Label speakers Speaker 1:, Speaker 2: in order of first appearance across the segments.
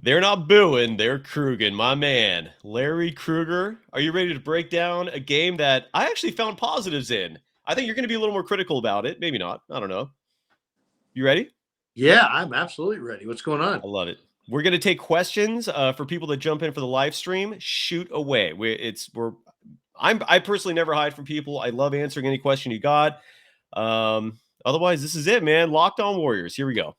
Speaker 1: They're not booing, they're Kruging, my man. Larry Krueger, are you ready to break down a game that I actually found positives in? I think you're going to be a little more critical about it. Maybe not. I don't know. You ready?
Speaker 2: Yeah, I'm absolutely ready. What's going on?
Speaker 1: I love it. We're going to take questions for people that jump in for the live stream. Shoot away. I personally never hide from people. I love answering any question you got. Otherwise, this is it, man. Locked On Warriors. Here we go.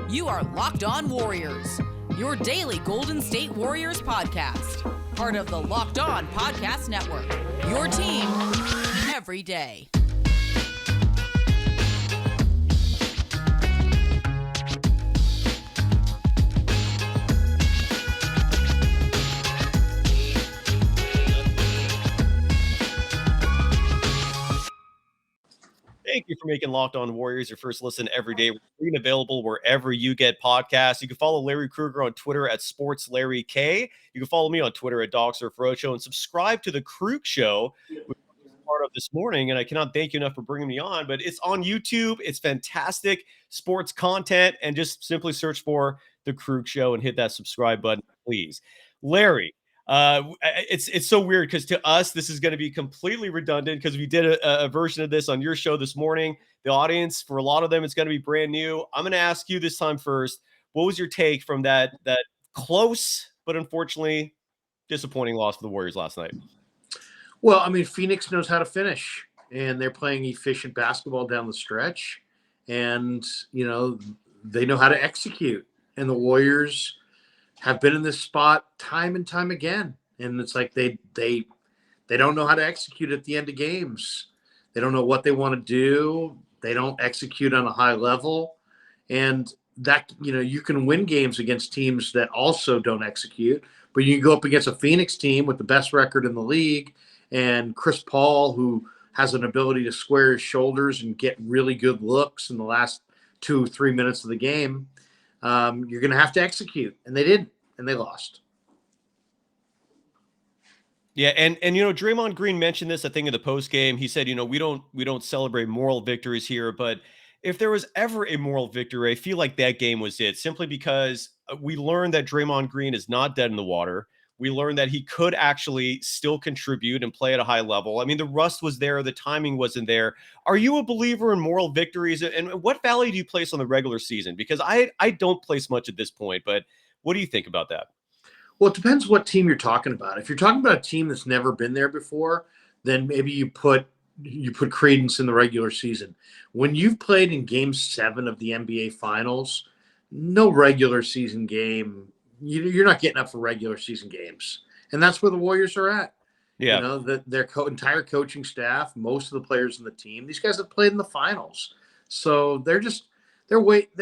Speaker 3: You are Locked On Warriors, your daily Golden State Warriors podcast. Part of the Locked On Podcast Network, your team every day.
Speaker 1: Thank you for making Locked On Warriors your first listen every day. We're free and available wherever you get podcasts. You can follow Larry Krueger on Twitter at SportsLarryK. You can follow me on Twitter at DocSurfRoadshow and subscribe to the Krueg Show, which I'm part of this morning. And I cannot thank you enough for bringing me on, but it's on YouTube. It's fantastic sports content. And just simply search for the Krueg Show and hit that subscribe button, please. Larry, it's so weird because to us this is going to be completely redundant because we did a version of this on your show this morning. The audience, for a lot of them, it's going to be brand new. I'm going to ask you this time first. What was your take from that close but unfortunately disappointing loss for the Warriors last night?
Speaker 2: Well, I mean, Phoenix knows how to finish, and they're playing efficient basketball down the stretch, and they know how to execute. And the Warriors have been in this spot time and time again. And it's like they don't know how to execute at the end of games. They don't know what they want to do. They don't execute on a high level. And that, you can win games against teams that also don't execute, but you can go up against a Phoenix team with the best record in the league and Chris Paul, who has an ability to square his shoulders and get really good looks in the last 2-3 minutes of the game. You're going to have to execute, and they didn't, and they lost.
Speaker 1: Yeah, and Draymond Greene mentioned this, I think, in the post game. He said, we don't celebrate moral victories here, but if there was ever a moral victory, I feel like that game was it. Simply because we learned that Draymond Greene is not dead in the water. We learned that he could actually still contribute and play at a high level. I mean, the rust was there, the timing wasn't there. Are you a believer in moral victories? And what value do you place on the regular season? Because I don't place much at this point, but what do you think about that?
Speaker 2: Well, it depends what team you're talking about. If you're talking about a team that's never been there before, then maybe you put credence in the regular season. When you've played in Game 7 of the NBA Finals, no regular season game, you're not getting up for regular season games. And that's where the Warriors are at.
Speaker 1: Yeah.
Speaker 2: Their entire coaching staff, most of the players in the team, these guys have played in the finals. So they're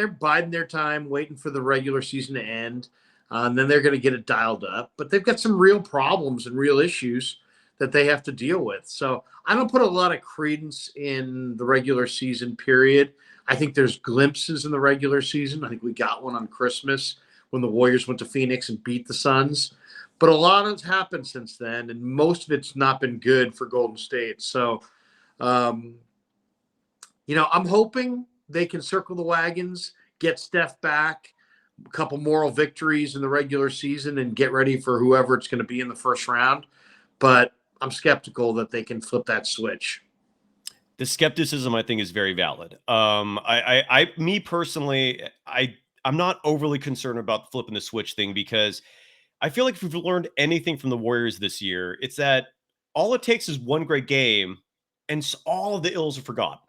Speaker 2: biding their time, waiting for the regular season to end. And then they're going to get it dialed up. But they've got some real problems and real issues that they have to deal with. So I don't put a lot of credence in the regular season period. I think there's glimpses in the regular season. I think we got one on Christmas when the Warriors went to Phoenix and beat the Suns. But a lot has happened since then, and most of it's not been good for Golden State. So, I'm hoping they can circle the wagons, get Steph back, a couple moral victories in the regular season, and get ready for whoever it's going to be in the first round. But I'm skeptical that they can flip that switch.
Speaker 1: The skepticism, I think, is very valid. Me personally, I'm not overly concerned about flipping the switch thing because I feel like if we've learned anything from the Warriors this year, it's that all it takes is one great game and all of the ills are forgotten.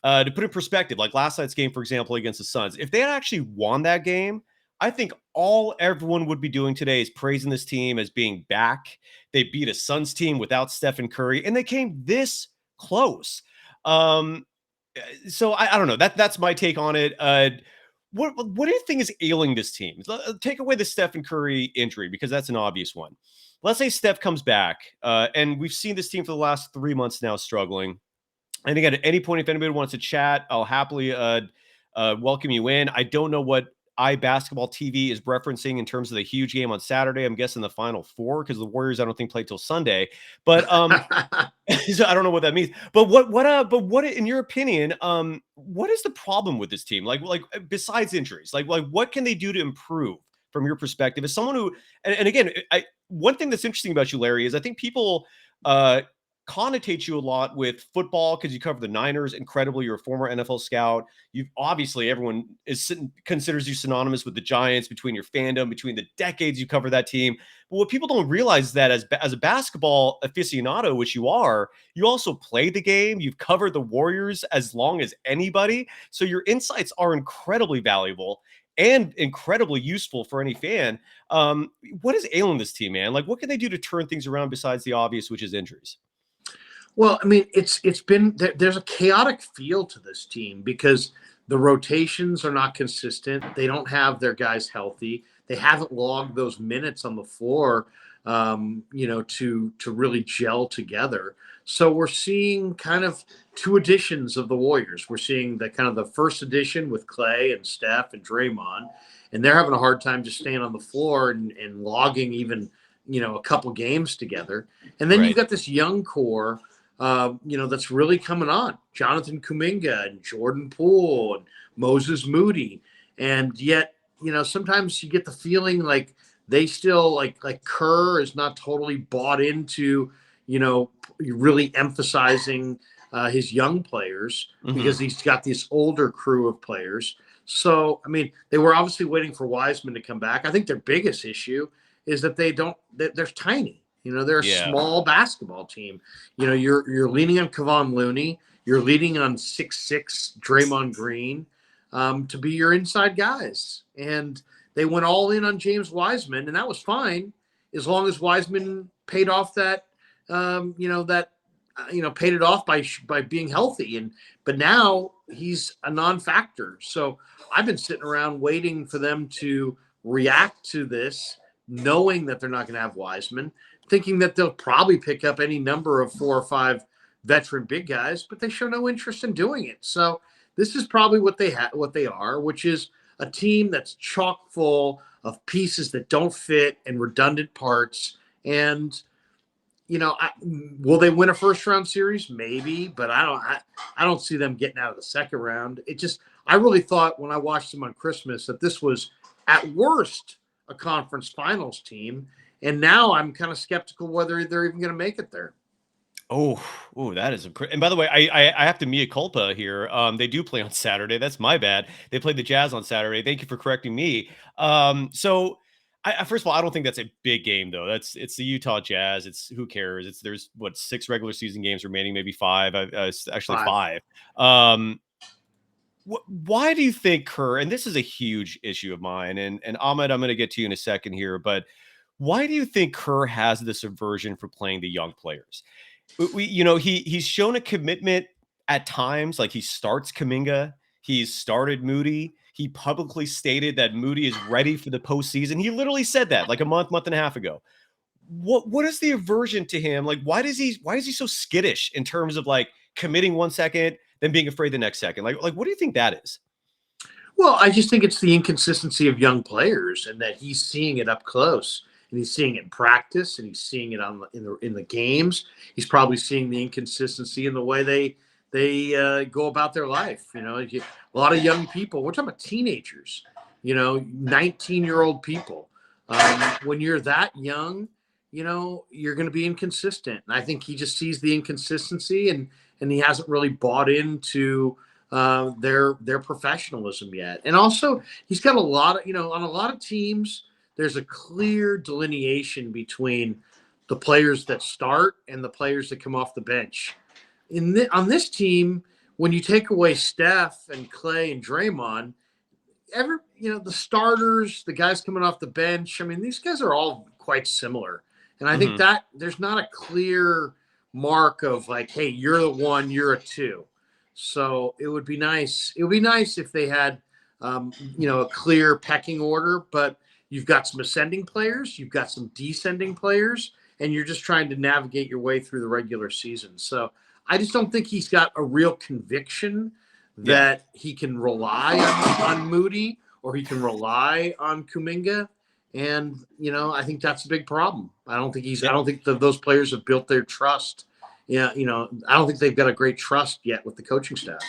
Speaker 1: To put in perspective, like last night's game, for example, against the Suns, if they had actually won that game, I think all everyone would be doing today is praising this team as being back. They beat a Suns team without Stephen Curry, and they came this close. So I don't know. That's my take on it. What do you think is ailing this team? Take away the Stephen Curry injury because that's an obvious one. Let's say Steph comes back, and we've seen this team for the last 3 months now struggling. I think at any point, if anybody wants to chat, I'll happily welcome you in. I don't know what iBasketball TV is referencing in terms of the huge game on Saturday. I'm guessing the Final Four, because the Warriors, I don't think, play till Sunday. But so I don't know what that means. But what in your opinion, what is the problem with this team? Like besides injuries, like what can they do to improve from your perspective as someone who, and again, one thing that's interesting about you, Larry, is I think people connotate you a lot with football because you cover the Niners incredibly. You're a former NFL scout. You've obviously, everyone considers you synonymous with the Giants between your fandom, between the decades you cover that team. But what people don't realize is that as a basketball aficionado, which you are, you also play the game. You've covered the Warriors as long as anybody. So your insights are incredibly valuable and incredibly useful for any fan. What is ailing this team, man? Like, what can they do to turn things around besides the obvious, which is injuries?
Speaker 2: Well, I mean, it's been, there's a chaotic feel to this team because the rotations are not consistent. They don't have their guys healthy. They haven't logged those minutes on the floor, to really gel together. So we're seeing kind of two editions of the Warriors. We're seeing the kind of the first edition with Klay and Steph and Draymond, and they're having a hard time just staying on the floor and logging even, a couple games together. And then you've got this young core, that's really coming on. Jonathan Kuminga and Jordan Poole and Moses Moody. And yet, sometimes you get the feeling like they still like Kerr is not totally bought into, really emphasizing his young players because he's got this older crew of players. So, I mean, they were obviously waiting for Wiseman to come back. I think their biggest issue is that they're tiny. They're a small basketball team. You're leaning on Kevon Looney. You're leaning on 6'6" Draymond Greene to be your inside guys. And they went all in on James Wiseman, and that was fine as long as Wiseman paid off that, paid it off by being healthy. But now he's a non-factor. So I've been sitting around waiting for them to react to this, knowing that they're not going to have Wiseman, thinking that they'll probably pick up any number of 4 or 5 veteran big guys, but they show no interest in doing it. So this is probably what they are, which is a team that's chock full of pieces that don't fit and redundant parts. And, will they win a first round series? Maybe, but I don't see them getting out of the second round. I really thought when I watched them on Christmas that this was at worst a conference finals team. And now I'm kind of skeptical whether they're even going to make it there.
Speaker 1: Oh, that is and by the way, I have to mea culpa here. They do play on Saturday. That's my bad. They played the Jazz on Saturday. Thank you for correcting me. So first of all, I don't think that's a big game though. It's the Utah Jazz. It's who cares? There's 6 regular season games remaining, maybe 5. Actually 5. Why do you think Kerr? And this is a huge issue of mine. And Ahmed, I'm going to get to you in a second here, but why do you think Kerr has this aversion for playing the young players? He's shown a commitment at times, like he starts Kuminga, he's started Moody. He publicly stated that Moody is ready for the postseason. He literally said that like a month and a half ago. What is the aversion to him? Like, why is he so skittish in terms of like committing 1 second, then being afraid the next second? Like what do you think that is?
Speaker 2: Well, I just think it's the inconsistency of young players and that he's seeing it up close. And he's seeing it in practice, and he's seeing it in the games. He's probably seeing the inconsistency in the way they go about their life. A lot of young people. We're talking about teenagers. 19-year-old people. When you're that young, you're going to be inconsistent. And I think he just sees the inconsistency, and he hasn't really bought into their professionalism yet. And also, he's got a lot of on a lot of teams. There's a clear delineation between the players that start and the players that come off the bench. On this team, when you take away Steph and Klay and Draymond, the starters, the guys coming off the bench, I mean, these guys are all quite similar. And I think that there's not a clear mark of like, hey, you're the 1, you're a 2. So it would be nice. It would be nice if they had, a clear pecking order, but you've got some ascending players, you've got some descending players, and you're just trying to navigate your way through the regular season. So I just don't think he's got a real conviction that he can rely on Moody or he can rely on Kuminga. And, I think that's a big problem. I don't think those players have built their trust. Yeah. I don't think they've got a great trust yet with the coaching staff.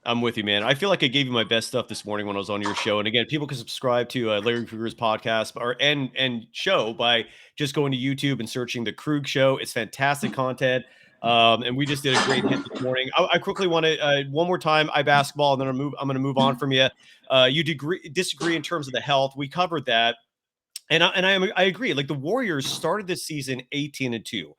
Speaker 1: I'm with you, man. I feel like I gave you my best stuff this morning when I was on your show. And again, people can subscribe to Larry Krueger's podcast and show by just going to YouTube and searching the Krueg Show. It's fantastic content. And we just did a great hit this morning. I quickly want to one more time, basketball, and then I'm going to move on from you. You disagree in terms of the health. We covered that. And I agree. Like, the Warriors started this season 18-2.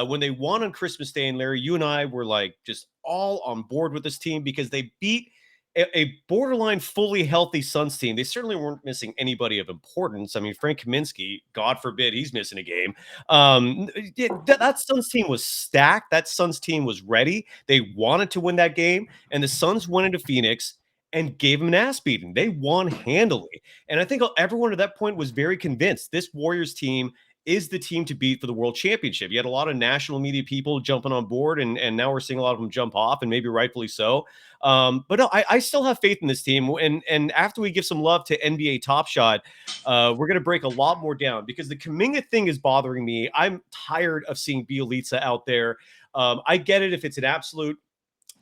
Speaker 1: When they won on Christmas Day, and Larry, you and I were like just all on board with this team because they beat a borderline fully healthy Suns team. They certainly weren't missing anybody of importance. I mean, Frank Kaminsky, God forbid he's missing a game. That Suns team was stacked. That Suns team was ready. They wanted to win that game, and the Suns went into Phoenix and gave them an ass beating. They won handily. And I think everyone at that point was very convinced this Warriors team is the team to beat for the world championship. You had a lot of national media people jumping on board, and now we're seeing a lot of them jump off, and maybe rightfully so. But no, I still have faith in this team. And after we give some love to NBA Top Shot, we're going to break a lot more down because the Kuminga thing is bothering me. I'm tired of seeing Bielitsa out there. I get it if it's an absolute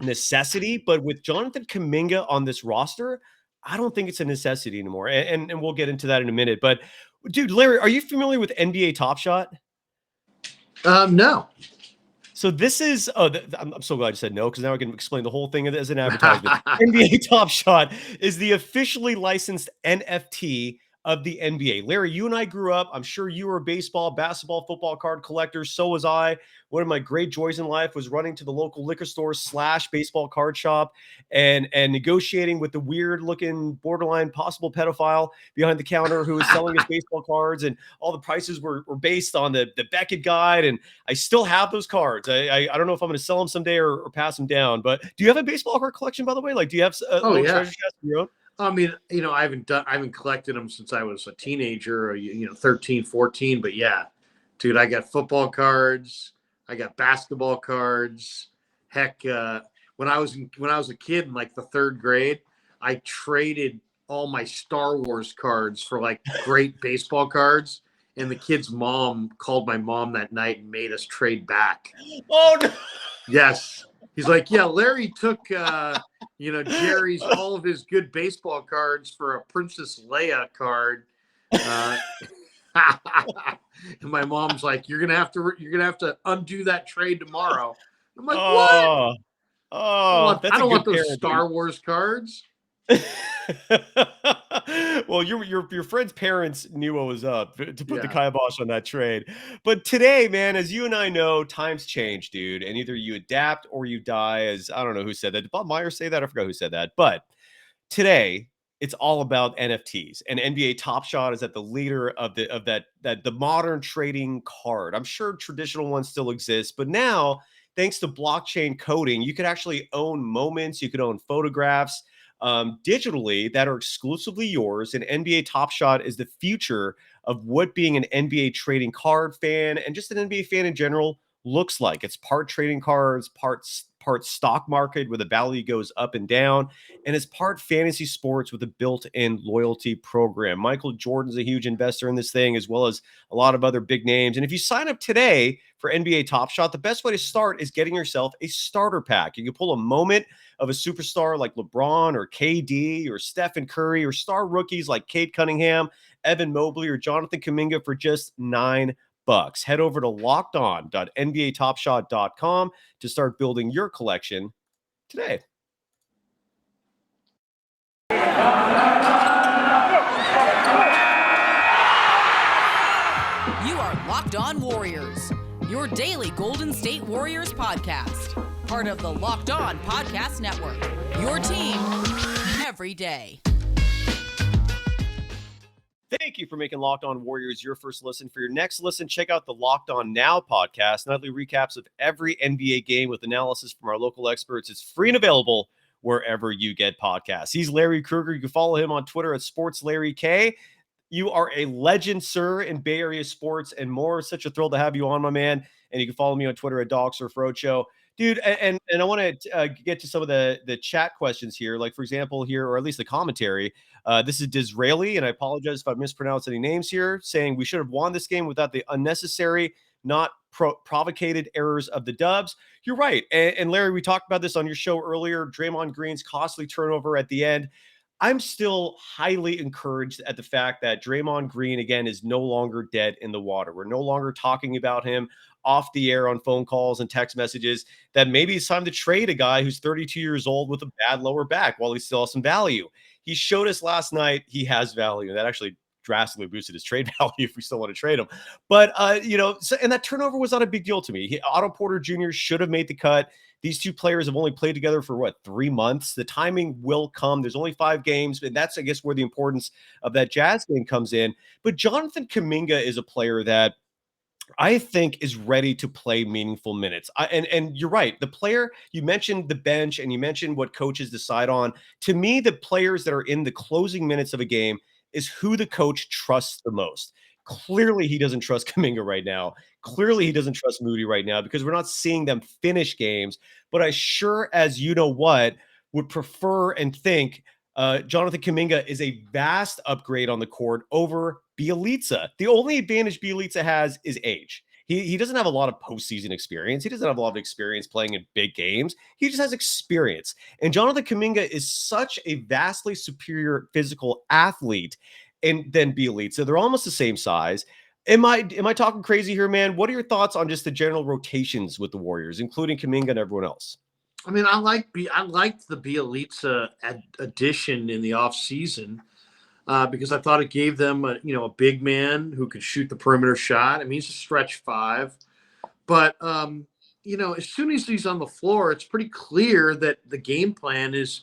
Speaker 1: necessity, but with Jonathan Kuminga on this roster, I don't think it's a necessity anymore. And we'll get into that in a minute. But dude, Larry, are you familiar with NBA Top Shot?
Speaker 2: No.
Speaker 1: So this is, I'm so glad you said no, because now I can explain the whole thing as an advertisement. NBA Top Shot is the officially licensed NFT of the NBA. Larry, you and I grew up. I'm sure you were a baseball, basketball, football card collector. So was I. One of my great joys in life was running to the local liquor store / baseball card shop and negotiating with the weird looking borderline possible pedophile behind the counter who was selling his baseball cards. And all the prices were based on the Beckett guide. And I still have those cards. I don't know if I'm going to sell them someday or pass them down. But do you have a baseball card collection, by the way? Like, do you have a little treasure chest of your own?
Speaker 2: I mean, I haven't collected them since I was a teenager, 13, 14. But yeah, dude, I got football cards. I got basketball cards. Heck, when I was a kid in like the 3rd grade, I traded all my Star Wars cards for like great baseball cards. And the kid's mom called my mom that night and made us trade back.
Speaker 1: Oh, no.
Speaker 2: Yes. He's like, yeah, Larry took, Jerry's all of his good baseball cards for a Princess Leia card. And my mom's like, you're gonna have to undo that trade tomorrow. I'm like, what? I don't want those Star Wars cards.
Speaker 1: Well, your friend's parents knew what was up to put the kibosh on that trade. But today, man, as you and I know, times change, dude. And either you adapt or you die. As I don't know who said that. Did Bob Myers say that? I forgot who said that. But today, it's all about NFTs. And NBA Top Shot is at the leader of the modern trading card. I'm sure traditional ones still exist, but now, thanks to blockchain coding, you could actually own moments, you could own photographs digitally that are exclusively yours. And NBA Top Shot is the future of what being an NBA trading card fan and just an NBA fan in general looks like. It's part trading cards, part stock market where the value goes up and down, and it's part fantasy sports with a built-in loyalty program. Michael Jordan's a huge investor in this thing, as well as a lot of other big names. And if you sign up today for NBA Top Shot, the best way to start is getting yourself a starter pack. You can pull a moment of a superstar like LeBron or KD or Stephen Curry, or star rookies like Cade Cunningham, Evan Mobley, or Jonathan Kuminga for just $9. Head over to lockedon.nbatopshot.com to start building your collection today.
Speaker 3: You are Locked On Warriors, your daily Golden State Warriors podcast. Part of the Locked On Podcast Network, your team every day.
Speaker 1: Thank you for making Locked On Warriors your first listen. For your next listen, check out the Locked On Now podcast, nightly recaps of every NBA game with analysis from our local experts. It's free and available wherever you get podcasts. He's Larry Krueger. You can follow him on Twitter at SportsLarryK. You are a legend, sir, in Bay Area sports and more. Such a thrill to have you on, my man. And you can follow me on Twitter at DogSurfRoadshow. Dude, and I want to get to some of the chat questions here. Like, for example, here, or at least the commentary. This is Disraeli, and I apologize if I mispronounced any names here, saying we should have won this game without the unnecessary, not provocated errors of the Dubs. You're right. And Larry, we talked about this on your show earlier. Draymond Green's costly turnover at the end. I'm still highly encouraged at the fact that Draymond Greene, again, is no longer dead in the water. We're no longer talking about him off the air on phone calls and text messages, that maybe it's time to trade a guy who's 32 years old with a bad lower back while he still has some value. He showed us last night he has value. That actually drastically boosted his trade value if we still want to trade him. But, and that turnover was not a big deal to me. Otto Porter Jr. should have made the cut. These two players have only played together for 3 months. The timing will come. There's only 5 games, and that's, I guess, where the importance of that Jazz game comes in. But Jonathan Kuminga is a player that I think is ready to play meaningful minutes. And you're right. The player, you mentioned the bench and you mentioned what coaches decide on. To me, the players that are in the closing minutes of a game is who the coach trusts the most. Clearly, he doesn't trust Kuminga right now. Clearly, he doesn't trust Moody right now because we're not seeing them finish games. But I sure as you know what would prefer and think Jonathan Kuminga is a vast upgrade on the court over Bjelica. The only advantage Bjelica has is age. He doesn't have a lot of postseason experience. He doesn't have a lot of experience playing in big games. He just has experience. And Jonathan Kuminga is such a vastly superior physical athlete than Bjelica. They're almost the same size. Am I talking crazy here, man? What are your thoughts on just the general rotations with the Warriors, including Kuminga and everyone else?
Speaker 2: I mean, I liked the Bjelica addition in the offseason because I thought it gave them a big man who could shoot the perimeter shot. I mean, he's a stretch 5, but as soon as he's on the floor, it's pretty clear that the game plan is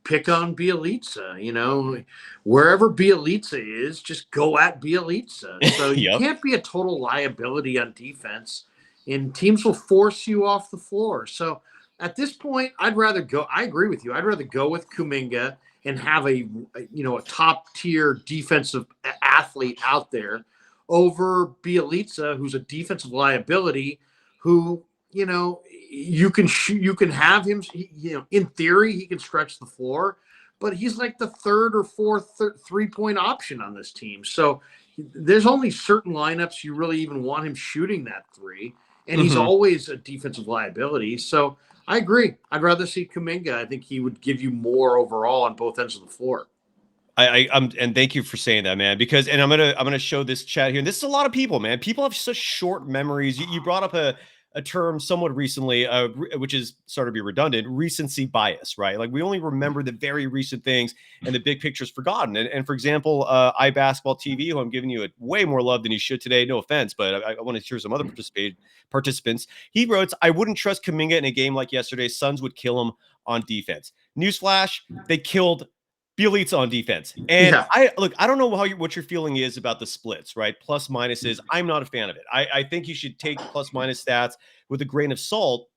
Speaker 2: pick on Bjelica. Wherever Bjelica is, just go at Bjelica. So you can't be a total liability on defense, and teams will force you off the floor. So at this point, I'd rather go. I agree with you. I'd rather go with Kuminga and have a top tier defensive athlete out there over Bjelica, who's a defensive liability, who you can have him. In theory, he can stretch the floor, but he's like the third or fourth 3-point option on this team. So there's only certain lineups you really even want him shooting that 3, and he's always a defensive liability. So I agree. I'd rather see Kuminga. I think he would give you more overall on both ends of the floor.
Speaker 1: And thank you for saying that, man, because I'm gonna show this chat here. And this is a lot of people, man. People have such short memories. You brought up a term somewhat recently, which is sort of be redundant, recency bias, right? Like we only remember the very recent things and the big picture's forgotten. And for example, iBasketball TV, who I'm giving you way more love than you should today, no offense, but I want to hear some other participants. He wrote, I wouldn't trust Kuminga in a game like yesterday. Suns would kill him on defense. Newsflash, they killed Bjelica on defense. And I don't know what your feeling is about the splits, right? Plus minuses. I'm not a fan of it. I think you should take plus minus stats with a grain of salt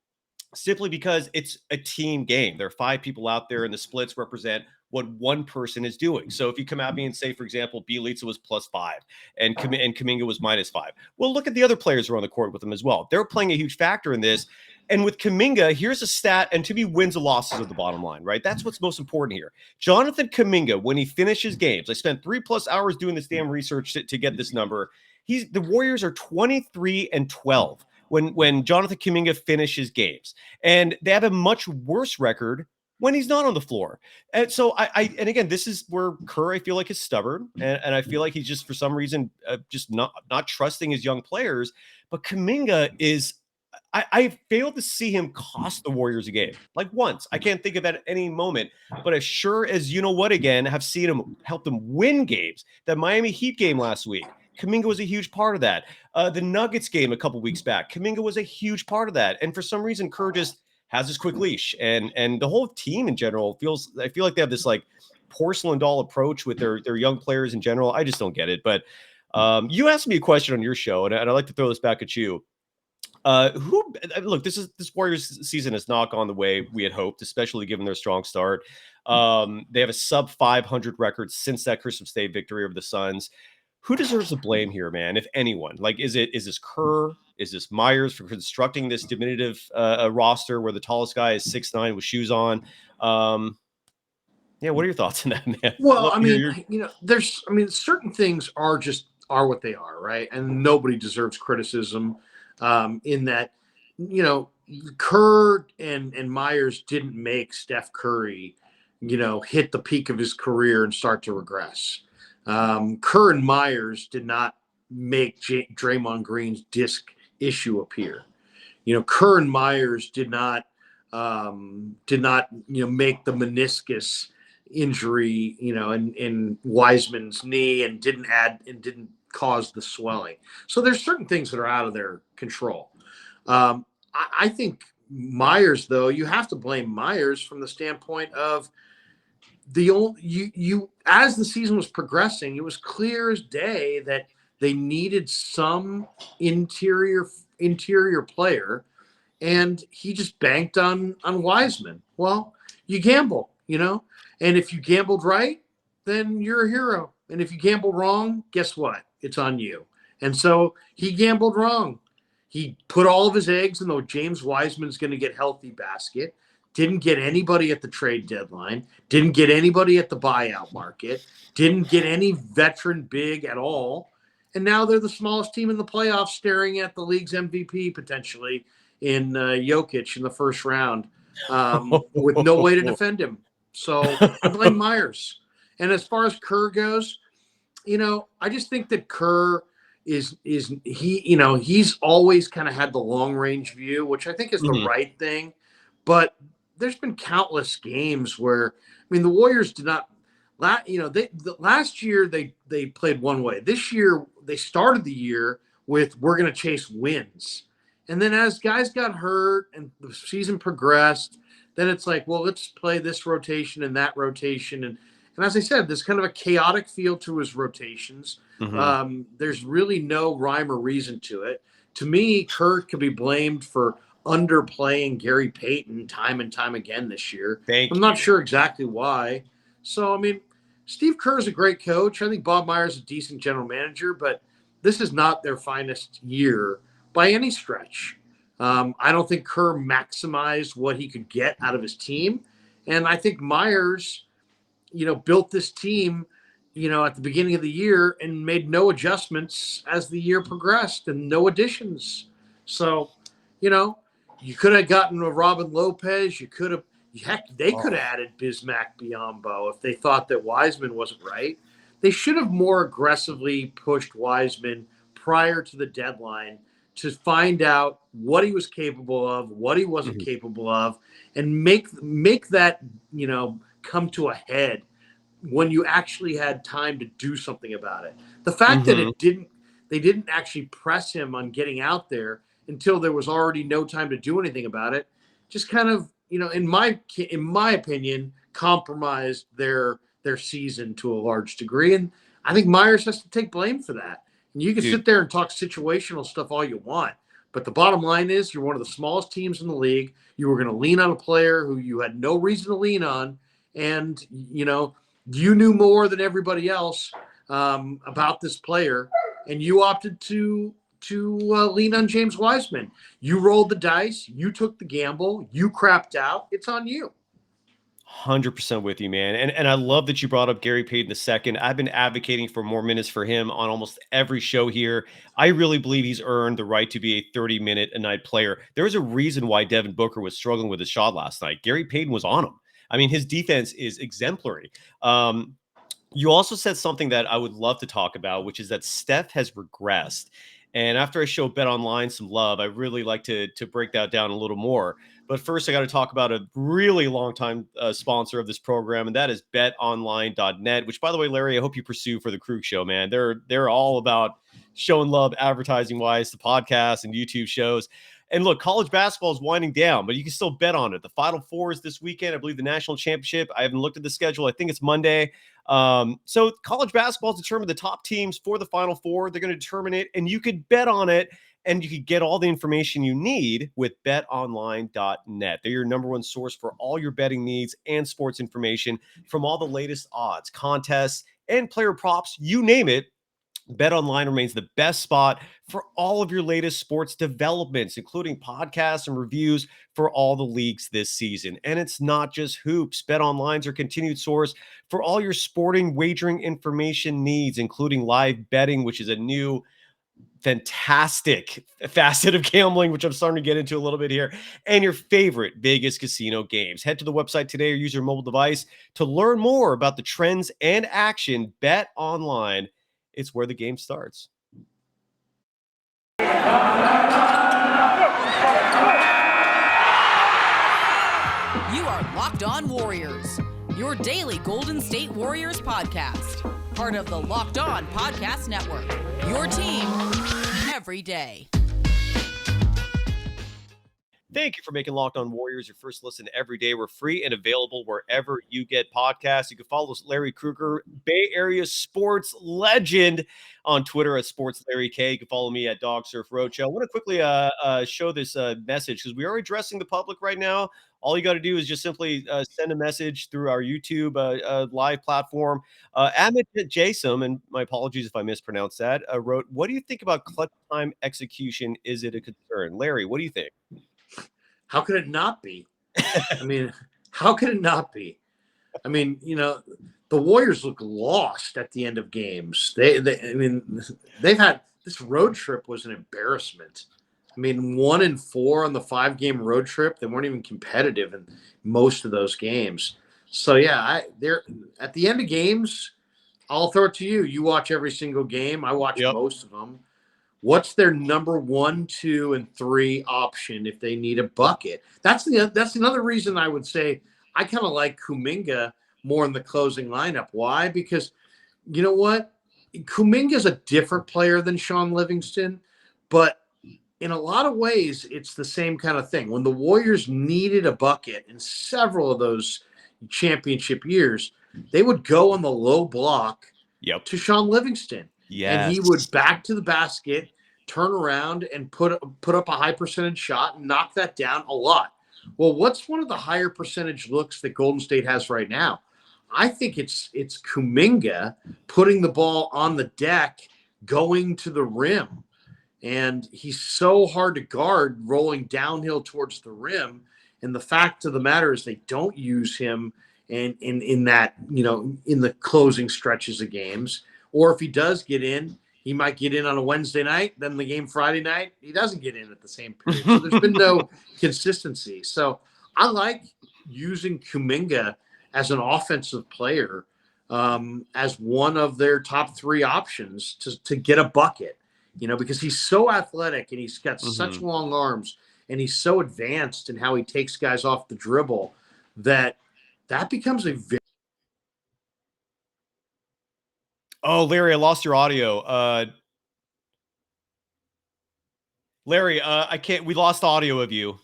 Speaker 1: simply because it's a team game. There are 5 people out there and the splits represent what one person is doing. So if you come at me and say, for example, Bjelica was +5 and Kuminga was -5. Well, look at the other players who are on the court with them as well. They're playing a huge factor in this. And with Kuminga, here's a stat, and to me, wins and losses are the bottom line, right? That's what's most important here. Jonathan Kuminga, when he finishes games, I spent 3+ hours doing this damn research to get this number. The Warriors are 23-12 when Jonathan Kuminga finishes games, and they have a much worse record when he's not on the floor. And so and again, this is where Kerr, I feel like, is stubborn, and I feel like he's just for some reason just not trusting his young players. But Kuminga is. I failed to see him cost the Warriors a game. Like once. I can't think of at any moment. But as sure as again, have seen him help them win games. That Miami Heat game last week, Kuminga was a huge part of that. The Nuggets game a couple weeks back, Kuminga was a huge part of that. And for some reason, Kerr just has this quick leash. And the whole team in general I feel like they have this like porcelain doll approach with their young players in general. I just don't get it. But you asked me a question on your show, and I'd like to throw this back at you. Look, this Warriors season has not gone the way we had hoped, especially given their strong start. They have a sub 500 record since that Christmas Day victory over the Suns. Who deserves the blame here, man? If anyone, like, is this Kerr? Is this Myers for constructing this diminutive roster where the tallest guy is 6'9" with shoes on? Yeah, what are your thoughts on that, man?
Speaker 2: Well, I mean, certain things are what they are, right? And nobody deserves criticism in that, Kerr and Myers didn't make Steph Curry, hit the peak of his career and start to regress. Kerr and Myers did not make Draymond Green's disc issue appear. Kerr and Myers did not make the meniscus injury, in Wiseman's knee and didn't cause the swelling. So there's certain things that are out of their control. I think Myers, though, you have to blame Myers from the standpoint of as the season was progressing, it was clear as day that they needed some interior player, and he just banked on Wiseman. Well, you gamble, and if you gambled right, then you're a hero. And if you gamble wrong, guess what? It's on you. And so he gambled wrong. He put all of his eggs in the James Wiseman's going to get healthy basket. Didn't get anybody at the trade deadline. Didn't get anybody at the buyout market. Didn't get any veteran big at all. And now they're the smallest team in the playoffs, staring at the league's MVP potentially in Jokic in the first round with no way to defend him. So I blame Myers. And as far as Kerr goes, I just think that Kerr he's always kind of had the long range view, which I think is the right thing. But there's been countless games where, the Warriors did not, last year they played one way. This year they started the year with, we're going to chase wins. And then as guys got hurt and the season progressed, then it's like, well, let's play this rotation and that rotation. And as I said, there's kind of a chaotic feel to his rotations. There's really no rhyme or reason to it. To me, Kerr could be blamed for underplaying Gary Payton time and time again this year. I'm not sure exactly why. So, Steve Kerr is a great coach. I think Bob Myers is a decent general manager, but this is not their finest year by any stretch. I don't think Kerr maximized what he could get out of his team. And I think Myers, built this team, at the beginning of the year and made no adjustments as the year progressed and no additions. So, you could have gotten a Robin Lopez. They could have added Bismack Biyombo if they thought that Wiseman wasn't right. They should have more aggressively pushed Wiseman prior to the deadline to find out what he was capable of, what he wasn't capable of, and make that, come to a head when you actually had time to do something about it. The fact that they didn't actually press him on getting out there until there was already no time to do anything about it, just kind of, in my opinion, compromised their season to a large degree. And I think Myers has to take blame for that. And you can sit there and talk situational stuff all you want, but the bottom line is you're one of the smallest teams in the league. You were going to lean on a player who you had no reason to lean on, and you knew more than everybody else about this player, and you opted to lean on James Wiseman. You rolled the dice. You took the gamble. You crapped out. It's on you.
Speaker 1: 100% with you, man. And I love that you brought up Gary Payton II. I've been advocating for more minutes for him on almost every show here. I really believe he's earned the right to be a 30-minute a night player. There's a reason why Devin Booker was struggling with his shot last night. Gary Payton was on him. His defense is exemplary. You also said something that I would love to talk about, which is that Steph has regressed. And after I show BetOnline some love, I really like to break that down a little more. But first, I got to talk about a really long-time sponsor of this program, and that is BetOnline.net, which, by the way, Larry, I hope you pursue for the Krueg Show, man. They're all about showing love advertising-wise to podcasts and YouTube shows. And look, college basketball is winding down, but you can still bet on it. The Final Four is this weekend. I believe the national championship. I haven't looked at the schedule. I think it's Monday. So college basketball has determined the top teams for the Final Four. They're going to determine it, and you could bet on it, and you could get all the information you need with betonline.net. They're your number one source for all your betting needs and sports information, from all the latest odds, contests, and player props. You name it, BetOnline remains the best spot for all of your latest sports developments, including podcasts and reviews for all the leagues this season. And it's not just hoops. BetOnline is your continued source for all your sporting wagering information needs, including live betting, which is a new fantastic facet of gambling, which I'm starting to get into a little bit here, and your favorite Vegas casino games. Head to the website today or use your mobile device to learn more about the trends and action. Bet online. It's where the game starts.
Speaker 3: You are Locked On Warriors, your daily Golden State Warriors podcast. Part of the Locked On Podcast Network, your team every day.
Speaker 1: Thank you for making Locked On Warriors your first listen every day. We're free and available wherever you get podcasts. You can follow Larry Krueger, Bay Area sports legend, on Twitter at Sports Larry K. You can follow me at Dog Surf Roadshow. I want to quickly show this message because we are addressing the public right now. All you got to do is just simply send a message through our YouTube live platform. Amit Jason, and my apologies if I mispronounced that, wrote, "What do you think about clutch time execution? Is it a concern?" Larry, what do you think?
Speaker 2: How could it not be? I mean, how could it not be? I mean, you know, the Warriors look lost at the end of games. They've had this road trip was an embarrassment. I mean, 1-4 on the 5-game road trip. They weren't even competitive in most of those games. So yeah, they're at the end of games. I'll throw it to you. You watch every single game. I watch most of them. What's their number 1, 2, and 3 option if they need a bucket? That's another reason I would say I kind of like Kuminga more in the closing lineup. Why? Because you know what? Kuminga is a different player than Sean Livingston, but in a lot of ways, it's the same kind of thing. When the Warriors needed a bucket in several of those championship years, they would go on the low block to Sean Livingston.
Speaker 1: Yes.
Speaker 2: And he would back to the basket, turn around, and put up a high percentage shot and knock that down a lot. Well, what's one of the higher percentage looks that Golden State has right now? I think it's Kuminga putting the ball on the deck, going to the rim. And he's so hard to guard rolling downhill towards the rim. And the fact of the matter is they don't use him in that, you know, in the closing stretches of games. Or if he does get in, he might get in on a Wednesday night. Then the game Friday night, he doesn't get in at the same period. So there's been no consistency. So I like using Kuminga as an offensive player, as one of their top 3 options to get a bucket, you know, because he's so athletic and he's got such long arms and he's so advanced in how he takes guys off the dribble that becomes a very.
Speaker 1: Oh, Larry, I lost your audio. Larry, I can't. We lost audio of you.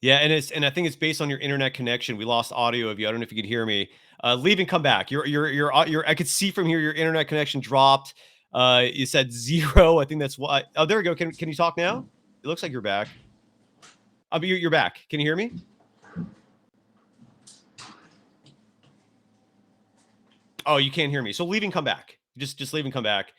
Speaker 1: Yeah, and I think it's based on your internet connection. We lost audio of you. I don't know if you can hear me. Leave and come back. You're. I could see from here your internet connection dropped. You said 0. I think that's why. Oh, there we go. Can you talk now? It looks like you're back. You're back. Can you hear me? Oh, you can't hear me. So leave and come back. Just leave and come back.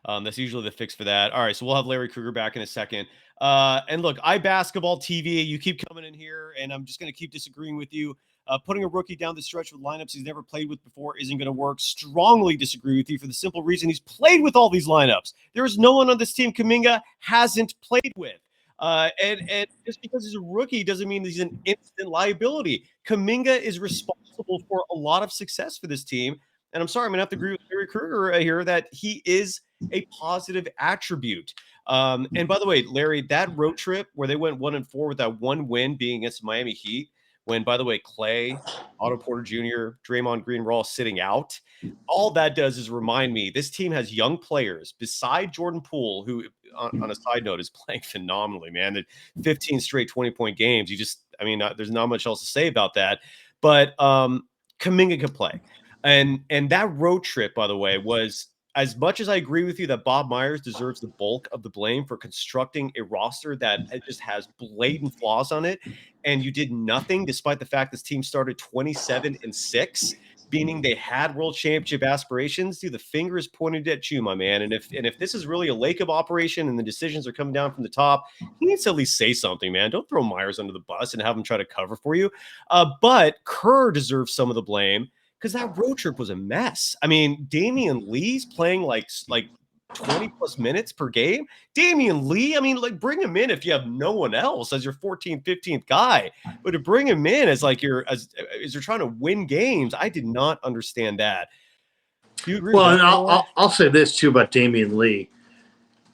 Speaker 1: That's usually the fix for that. All right, so we'll have Larry Krueger back in a second. And look, iBasketball TV, you keep coming in here, and I'm just going to keep disagreeing with you. Putting a rookie down the stretch with lineups he's never played with before isn't going to work. Strongly disagree with you for the simple reason he's played with all these lineups. There is no one on this team Kuminga hasn't played with. And just because he's a rookie doesn't mean he's an instant liability. Kuminga is responsible for a lot of success for this team. And I'm sorry, I'm going to have to agree with Larry Krueger here that he is a positive attribute. And by the way, Larry, that road trip where they went 1-4 with that one win being against Miami Heat, when, by the way, Klay, Otto Porter Jr., Draymond Greene were all sitting out, all that does is remind me this team has young players beside Jordan Poole, who, on a side note, is playing phenomenally, man. The 15 straight 20-point games. There's not much else to say about that. But Kuminga can play. And that road trip, by the way, was, as much as I agree with you that Bob Myers deserves the bulk of the blame for constructing a roster that just has blatant flaws on it, and you did nothing despite the fact this team started 27-6. meaning they had world championship aspirations, dude, the finger is pointed at you, my man. And if this is really a Lacob operation and the decisions are coming down from the top, he needs to at least say something, man. Don't throw Myers under the bus and have him try to cover for you. But Kerr deserves some of the blame because that road trip was a mess. I mean, Damian Lee's playing like 20 plus minutes per game. Damian Lee, I mean, like, bring him in if you have no one else as your 14th, 15th guy. But to bring him in as like as you're trying to win games, I did not understand that. Do you agree?
Speaker 2: Well,
Speaker 1: with that?
Speaker 2: and I'll say this too about Damian Lee.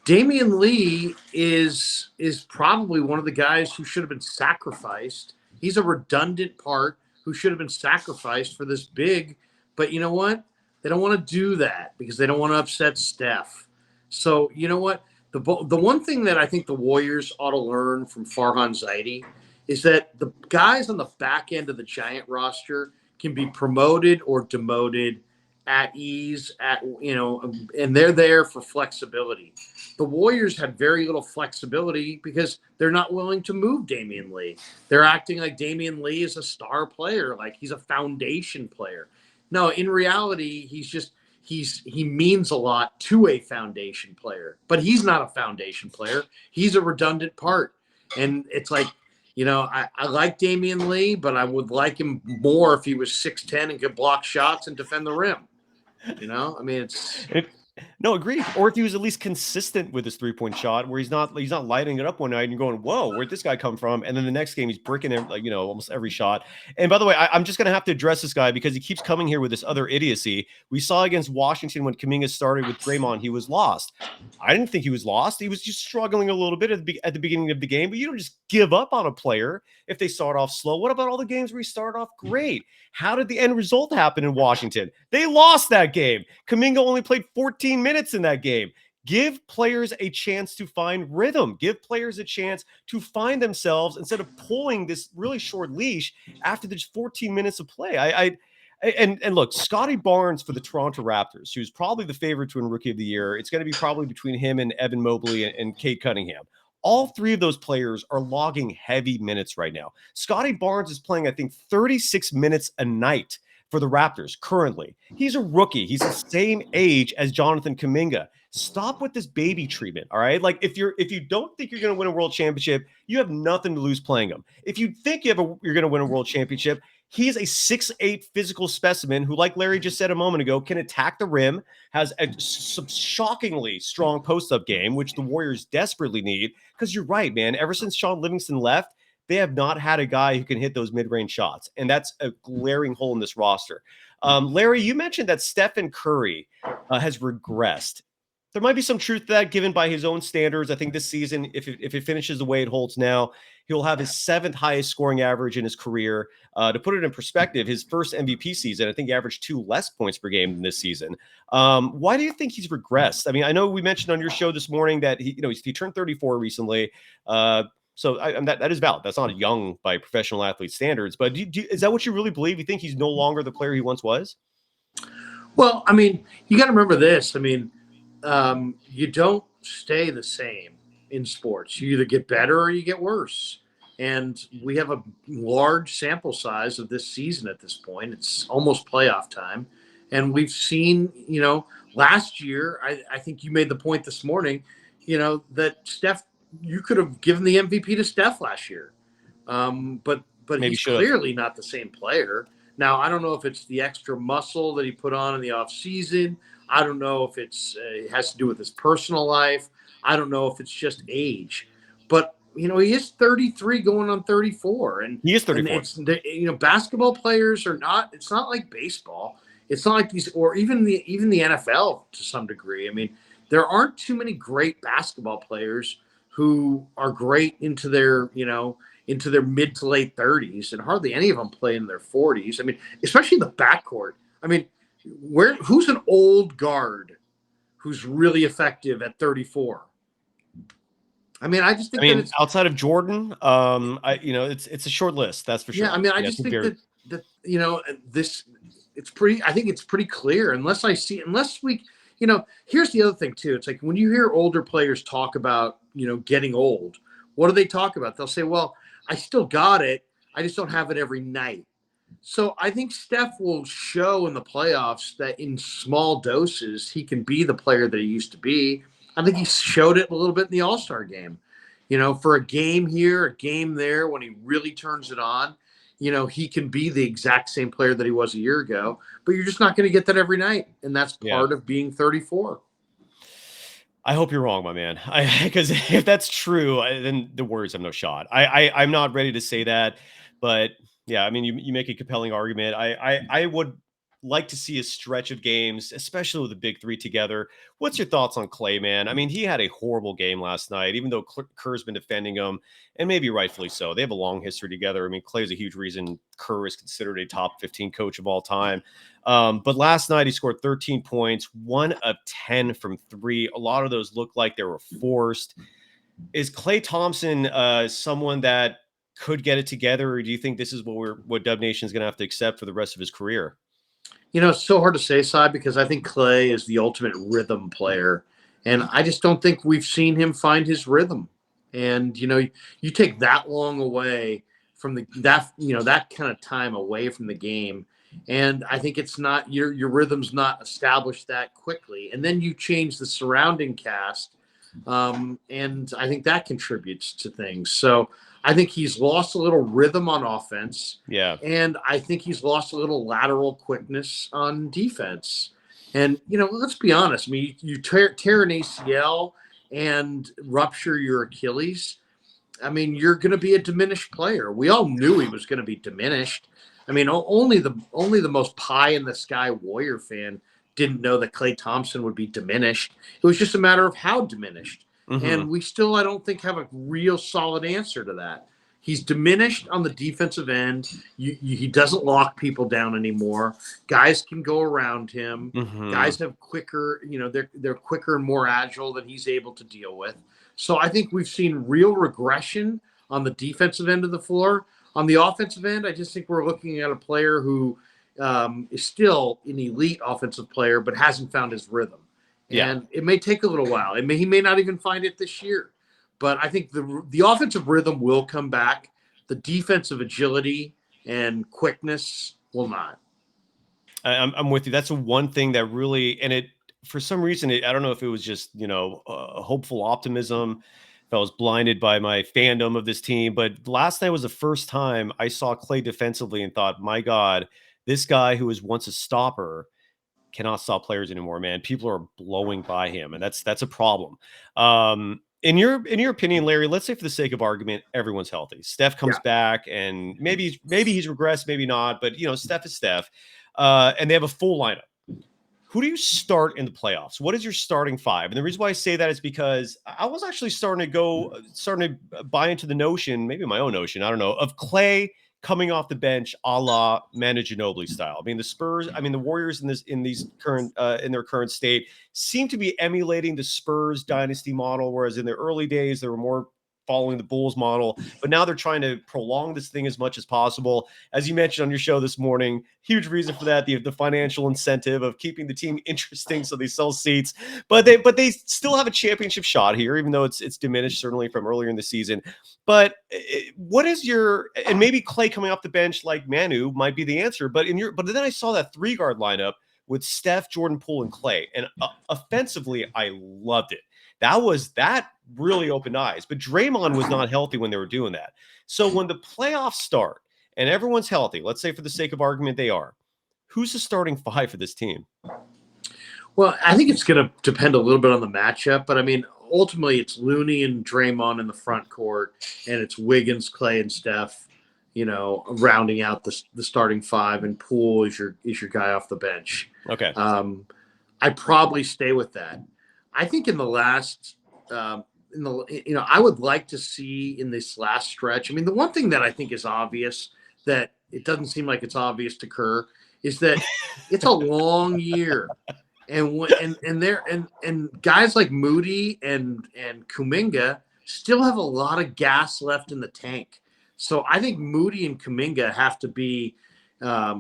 Speaker 2: Damian Lee is probably one of the guys who should have been sacrificed. He's a redundant part who should have been sacrificed for this big. But you know what? They don't want to do that because they don't want to upset Steph. So you know what? The one thing that I think the Warriors ought to learn from Farhan Zaidi is that the guys on the back end of the Giant roster can be promoted or demoted at ease, and they're there for flexibility. The Warriors had very little flexibility because they're not willing to move Damian Lee. They're acting like Damian Lee is a star player, like he's a foundation player. No, in reality, he means a lot to a foundation player, but he's not a foundation player. He's a redundant part. And it's like, I like Damian Lee, but I would like him more if he was 6'10" and could block shots and defend the rim. I mean,
Speaker 1: no, agreed. Or if he was at least consistent with his three-point shot, where he's not lighting it up one night and you're going, whoa, where'd this guy come from? And then the next game he's bricking it, almost every shot. And by the way, I'm just going to have to address this guy because he keeps coming here with this other idiocy. We saw against Washington when Kuminga started with Draymond, he was lost. I didn't think he was lost. He was just struggling a little bit at the beginning of the game, but you don't just give up on a player if they start off slow. What about all the games where he started off great? How did the end result happen in Washington? They lost that game. Kuminga only played 14 minutes in that game. Give players a chance to find rhythm. Give players a chance to find themselves instead of pulling this really short leash after just 14 minutes of play. And look, Scotty Barnes for the Toronto Raptors, who's probably the favorite to win Rookie of the Year. It's going to be probably between him and Evan Mobley and Cade Cunningham. All three of those players are logging heavy minutes right now. Scotty Barnes is playing, I think, 36 minutes a night for the Raptors currently. He's a rookie. He's the same age as Jonathan Kuminga. Stop with this baby treatment, all right? Like, if you don't think you're going to win a world championship, you have nothing to lose playing him. If you think you're going to win a world championship, he's a 6'8" physical specimen who, like Larry just said a moment ago, can attack the rim, has a shockingly strong post-up game, which the Warriors desperately need. Because you're right, man. Ever since Sean Livingston left, they have not had a guy who can hit those mid-range shots. And that's a glaring hole in this roster. Larry, you mentioned that Stephen Curry has regressed. There might be some truth to that given by his own standards. I think this season, if it finishes the way it holds now, he'll have his 7th highest scoring average in his career. To put it in perspective, his first MVP season, I think he averaged 2 less points per game than this season. Why do you think he's regressed? I mean, I know we mentioned on your show this morning that he turned 34 recently. So that is valid. That's not young by professional athlete standards. But is that what you really believe? You think he's no longer the player he once was?
Speaker 2: Well, I mean, you got to remember this. I mean, you don't stay the same in sports. You either get better or you get worse. And we have a large sample size of this season at this point. It's almost playoff time. And we've seen, last year, I think you made the point this morning, that Steph, you could have given the MVP to Steph last year. But
Speaker 1: Maybe
Speaker 2: he's clearly not the same player. Now, I don't know if it's the extra muscle that he put on in the offseason. I don't know if it has to do with his personal life. I don't know if it's just age. But, he is 33 going on 34. And
Speaker 1: he is 34.
Speaker 2: And basketball players are not – it's not like baseball. It's not like these – or even the NFL to some degree. I mean, there aren't too many great basketball players who are great into their mid to late 30s, and hardly any of them play in their 40s. I mean, especially in the backcourt. I mean, who's an old guard who's really effective at 34? I mean, I just think that
Speaker 1: outside of Jordan, it's a short list. That's for sure.
Speaker 2: Yeah, I mean, I just think that it's pretty. I think it's pretty clear. Unless we, here's the other thing too. It's like when you hear older players talk about getting old, what do they talk about? They'll say, "Well, I still got it. I just don't have it every night." So I think Steph will show in the playoffs that in small doses, he can be the player that he used to be. I think he showed it a little bit in the All-Star game. For a game here, a game there, when he really turns it on, he can be the exact same player that he was a year ago, but you're just not going to get that every night. And that's part of being 34.
Speaker 1: I hope you're wrong, my man. Because if that's true, then the Warriors have no shot. I'm not ready to say that, but yeah, I mean, you make a compelling argument. I would like to see a stretch of games, especially with the big three together. What's your thoughts on Klay, man? I mean, he had a horrible game last night, even though Kerr's been defending him, and maybe rightfully so. They have a long history together. I mean, Klay is a huge reason Kerr is considered a top 15 coach of all time. But last night he scored 13 points, 1 of 10 from 3. A lot of those looked like they were forced. Is Klay Thompson someone that could get it together, or do you think this is what DubNation is going to have to accept for the rest of his career?
Speaker 2: It's so hard to say, Cy, because I think Klay is the ultimate rhythm player, and I just don't think we've seen him find his rhythm. And you take that long away from that kind of time away from the game, and I think it's not your rhythm's not established that quickly. And then you change the surrounding cast, and I think that contributes to things. So I think he's lost a little rhythm on offense.
Speaker 1: Yeah.
Speaker 2: And I think he's lost a little lateral quickness on defense. And, let's be honest. I mean, you tear an ACL and rupture your Achilles. I mean, you're going to be a diminished player. We all knew he was going to be diminished. I mean, only the most pie in the sky Warrior fan didn't know that Klay Thompson would be diminished. It was just a matter of how diminished. Mm-hmm. And we still, I don't think, have a real solid answer to that. He's diminished on the defensive end. He doesn't lock people down anymore. Guys can go around him. Mm-hmm. Guys have quicker, they're quicker and more agile than he's able to deal with. So I think we've seen real regression on the defensive end of the floor. On the offensive end, I just think we're looking at a player who is still an elite offensive player, but hasn't found his rhythm. Yeah. And it may take a little while. He may not even find it this year. But I think the offensive rhythm will come back. The defensive agility and quickness will not.
Speaker 1: I'm with you. That's the one thing that really, and it, for some reason, I don't know if it was just, hopeful optimism, if I was blinded by my fandom of this team, but last night was the first time I saw Klay defensively and thought, my God, this guy who was once a stopper cannot stop players anymore, man. People are blowing by him, and that's a problem. In your opinion, Larry, let's say for the sake of argument, everyone's healthy. Steph comes back, and maybe he's regressed, maybe not, but Steph is Steph, and they have a full lineup. Who do you start in the playoffs? What is your starting five? And the reason why I say that is because I was actually starting to buy into the notion, maybe my own notion, I don't know, of Klay coming off the bench, a la Manu Ginobili style. I mean, the Warriors in their current state seem to be emulating the Spurs dynasty model, whereas in their early days they were more following the Bulls model. But now they're trying to prolong this thing as much as possible. As you mentioned on your show this morning, huge reason for that, the financial incentive of keeping the team interesting, so they sell seats. But they still have a championship shot here, even though it's diminished certainly from earlier in the season. But what is and maybe Klay coming off the bench like Manu might be the answer. But then I saw that 3-guard lineup with Steph, Jordan Poole, and Klay, and offensively, I loved it. That really opened eyes. But Draymond was not healthy when they were doing that. So when the playoffs start and everyone's healthy, let's say for the sake of argument they are, who's the starting five for this team?
Speaker 2: Well, I think it's going to depend a little bit on the matchup. But, I mean, ultimately it's Looney and Draymond in the front court, and it's Wiggins, Klay, and Steph, rounding out the starting five, and Poole is your guy off the bench.
Speaker 1: Okay.
Speaker 2: I'd probably stay with that. I think in the last, I would like to see in this last stretch. I mean, the one thing that I think is obvious that it doesn't seem like it's obvious to Kerr is that it's a long year, and guys like Moody and Kuminga still have a lot of gas left in the tank. So I think Moody and Kuminga have to be, a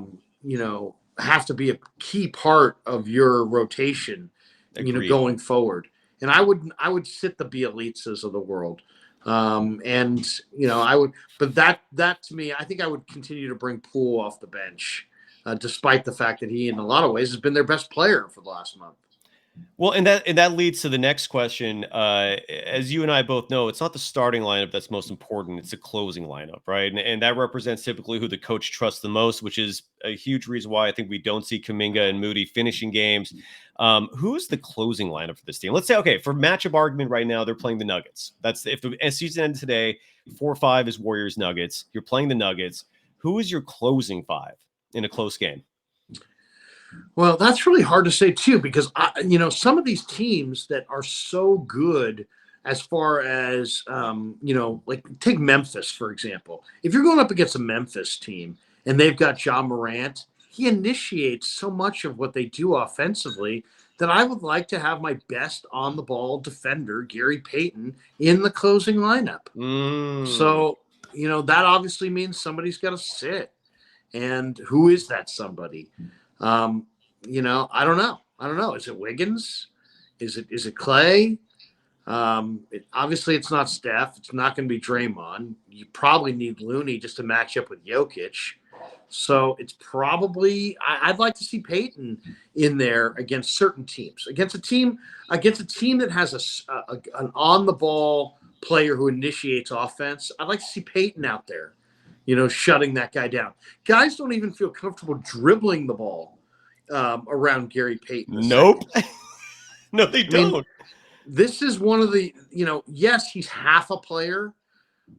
Speaker 2: key part of your rotation.
Speaker 1: Agreed.
Speaker 2: Going forward. And I would sit the Bielitsas of the world. And I would, but that to me, I think I would continue to bring Poole off the bench, despite the fact that he, in a lot of ways, has been their best player for the last month.
Speaker 1: Well, and that leads to the next question. As you and I both know, it's not the starting lineup that's most important; it's the closing lineup, right? And that represents typically who the coach trusts the most, which is a huge reason why I think we don't see Kuminga and Moody finishing games. Who's the closing lineup for this team? Let's say, okay, for matchup argument right now, they're playing the Nuggets. That's if the season ended today, 4-5 is Warriors Nuggets. You're playing the Nuggets. Who is your closing five in a close game?
Speaker 2: Well, that's really hard to say too, because some of these teams that are so good as far as like take Memphis, for example. If you're going up against a Memphis team and they've got Ja Morant, he initiates so much of what they do offensively that I would like to have my best on the ball defender, Gary Payton, in the closing lineup. So, that obviously means somebody's got to sit. And who is that somebody? I don't know. Is it Wiggins? Is it Klay? Obviously it's not Steph. It's not going to be Draymond. You probably need Looney just to match up with Jokic. So it's probably, I'd like to see Payton in there against certain teams, against a team that has an on the ball player who initiates offense. I'd like to see Payton out there, shutting that guy down. Guys don't even feel comfortable dribbling the ball around Gary Payton.
Speaker 1: Nope. No, they don't.
Speaker 2: I mean, this is one of the, yes, he's half a player,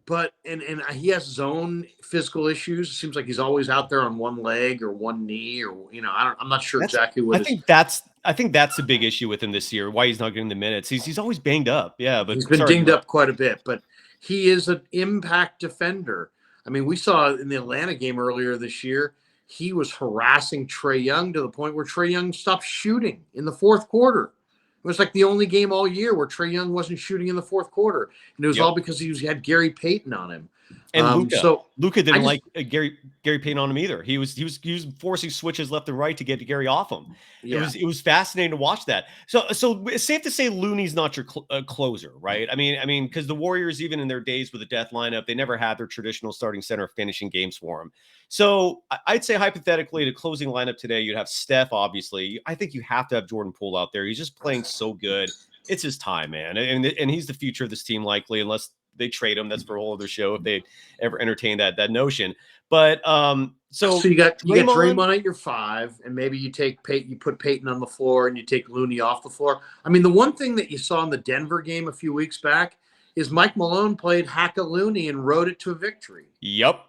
Speaker 2: but and he has his own physical issues. It seems like he's always out there on one leg or one knee, or I'm not sure exactly what.
Speaker 1: I think that's a big issue with him this year. Why he's not getting the minutes? He's always banged up. Yeah, but
Speaker 2: he's been dinged up quite a bit. But he is an impact defender. I mean, we saw in the Atlanta game earlier this year, he was harassing Trae Young to the point where Trae Young stopped shooting in the fourth quarter. It was like the only game all year where Trae Young wasn't shooting in the fourth quarter. And it was all because he had Gary Payton on him.
Speaker 1: And Luka didn't like Gary Payton on him either. He was forcing switches left and right to get Gary off him. Yeah. It was fascinating to watch that. So it's safe to say Looney's not your closer, right? I mean, because the Warriors, even in their days with the death lineup, they never had their traditional starting center finishing games for him. So I'd say hypothetically, the closing lineup today, you'd have Steph. Obviously, I think you have to have Jordan Poole out there. He's just playing so good. It's his time, man, and he's the future of this team, likely, unless they trade him. That's for a whole other show if they ever entertain that notion. But so
Speaker 2: you got Draymond at your 5, and maybe you put Payton on the floor and you take Looney off the floor. I mean, the one thing that you saw in the Denver game a few weeks back is Mike Malone played Hack a Looney and rode it to a victory.
Speaker 1: Yep.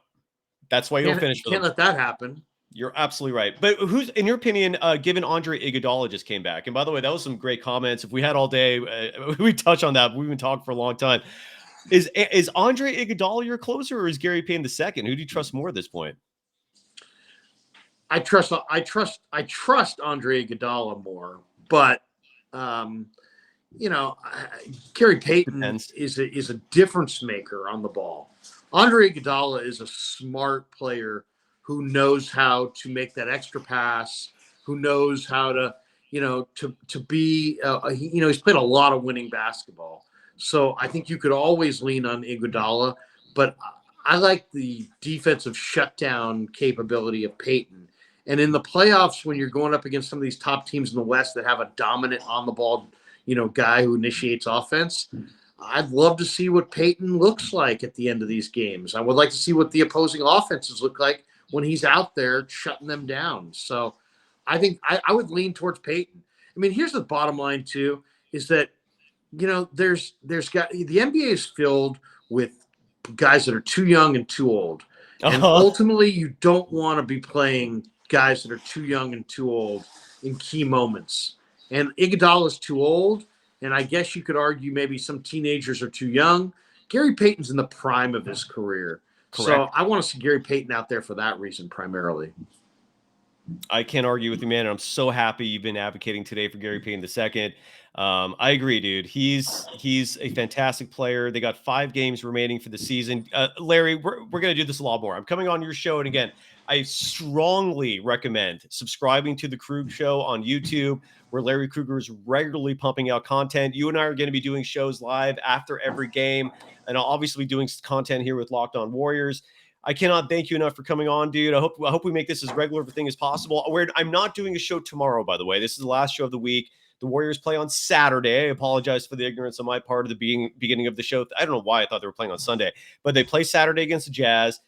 Speaker 1: That's why he'll finish.
Speaker 2: Can't let that happen.
Speaker 1: You're absolutely right. But who's, in your opinion, given Andre Iguodala just came back? And by the way, that was some great comments. If we had all day, we touch on that. We've been talking for a long time. Is Andre Iguodala your closer, or is Gary Payton the second? Who do you trust more at this point?
Speaker 2: I trust Andre Iguodala more, but Gary Payton is a difference maker on the ball. Andre Iguodala is a smart player who knows how to make that extra pass, who knows how to be he's played a lot of winning basketball. So I think you could always lean on Iguodala, but I like the defensive shutdown capability of Payton. And in the playoffs, when you're going up against some of these top teams in the West that have a dominant on the ball, guy who initiates offense, I'd love to see what Payton looks like at the end of these games. I would like to see what the opposing offenses look like when he's out there shutting them down. So I think I would lean towards Payton. I mean, here's the bottom line too, is that, there's got the NBA is filled with guys that are too young and too old. And ultimately you don't want to be playing guys that are too young and too old in key moments. And Iguodala is too old. And I guess you could argue maybe some teenagers are too young. Gary Payton's in the prime of his career. Correct. So I want to see Gary Payton out there for that reason primarily.
Speaker 1: I can't argue with you, man. I'm so happy you've been advocating today for Gary Payton II. I agree, dude. He's a fantastic player. They got 5 games remaining for the season. Larry, we're going to do this a lot more. I'm coming on your show, and again, I strongly recommend subscribing to the Krueg Show on YouTube, where Larry Krueger is regularly pumping out content. You and I are going to be doing shows live after every game, and I'll obviously be doing content here with Locked On Warriors. I cannot thank you enough for coming on, dude. I hope we make this as regular of a thing as possible. I'm not doing a show tomorrow, by the way. This is the last show of the week. The Warriors play on Saturday. I apologize for the ignorance on my part of the beginning of the show. I don't know why I thought they were playing on Sunday, but they play Saturday against the Jazz.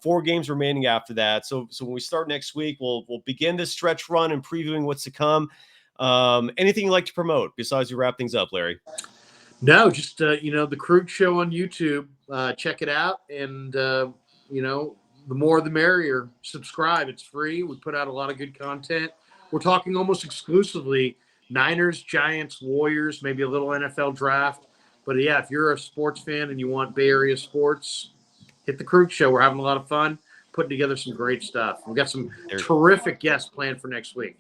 Speaker 1: 4 games remaining after that. So when we start next week, we'll begin this stretch run and previewing what's to come. Anything you'd like to promote besides you wrap things up, Larry?
Speaker 2: No, just the Krueg Show on YouTube. Check it out, and the more the merrier. Subscribe; it's free. We put out a lot of good content. We're talking almost exclusively Niners, Giants, Warriors, maybe a little NFL draft. But yeah, if you're a sports fan and you want Bay Area sports, hit the Krueg Show. We're having a lot of fun putting together some great stuff. We've got some terrific guests planned for next week.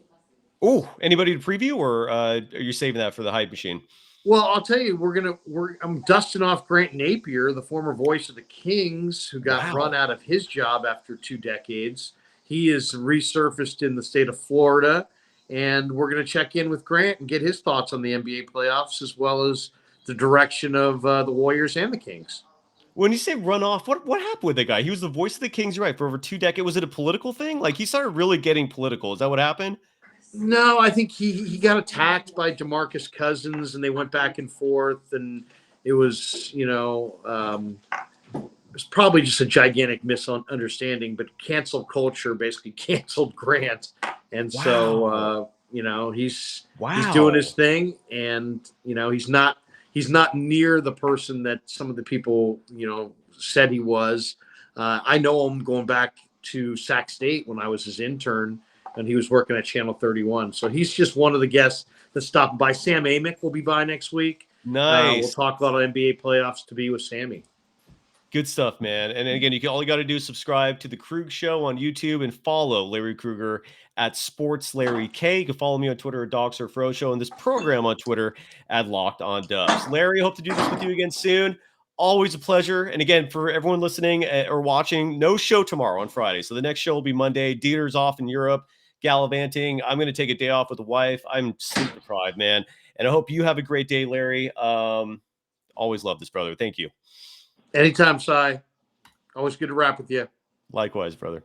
Speaker 1: Oh, anybody to preview, or are you saving that for the hype machine?
Speaker 2: Well, I'll tell you, I'm dusting off Grant Napier, the former voice of the Kings, who got run out of his job after 2 decades. He is resurfaced in the state of Florida, and we're going to check in with Grant and get his thoughts on the NBA playoffs, as well as the direction of the Warriors and the Kings.
Speaker 1: When you say run off, what happened with the guy? He was the voice of the Kings, right, for over 2 decades. Was it a political thing? Like, he started really getting political. Is that what happened?
Speaker 2: No, I think he got attacked by DeMarcus Cousins, and they went back and forth, and it was, it was probably just a gigantic misunderstanding, but cancel culture basically canceled Grant. And so, he's doing his thing, and, he's not near the person that some of the people, said he was. I know him going back to Sac State when I was his intern, and he was working at Channel 31. So he's just one of the guests that stopped by. Sam Amick will be by next week.
Speaker 1: Nice.
Speaker 2: We'll talk about NBA playoffs to be with Sammy.
Speaker 1: Good stuff, man. And again, all you got to do is subscribe to the Krueg Show on YouTube and follow Larry Krueger at SportsLarryK. You can follow me on Twitter at DogSurfRoShow and this program on Twitter at Locked On Dubs. Larry, hope to do this with you again soon. Always a pleasure. And again, for everyone listening or watching, no show tomorrow on Friday. So the next show will be Monday. Dieter's off in Europe, gallivanting. I'm going to take a day off with the wife. I'm sleep deprived, man. And I hope you have a great day, Larry. Always love this, brother. Thank you.
Speaker 2: Anytime, Cy. Always good to rap with you.
Speaker 1: Likewise, brother.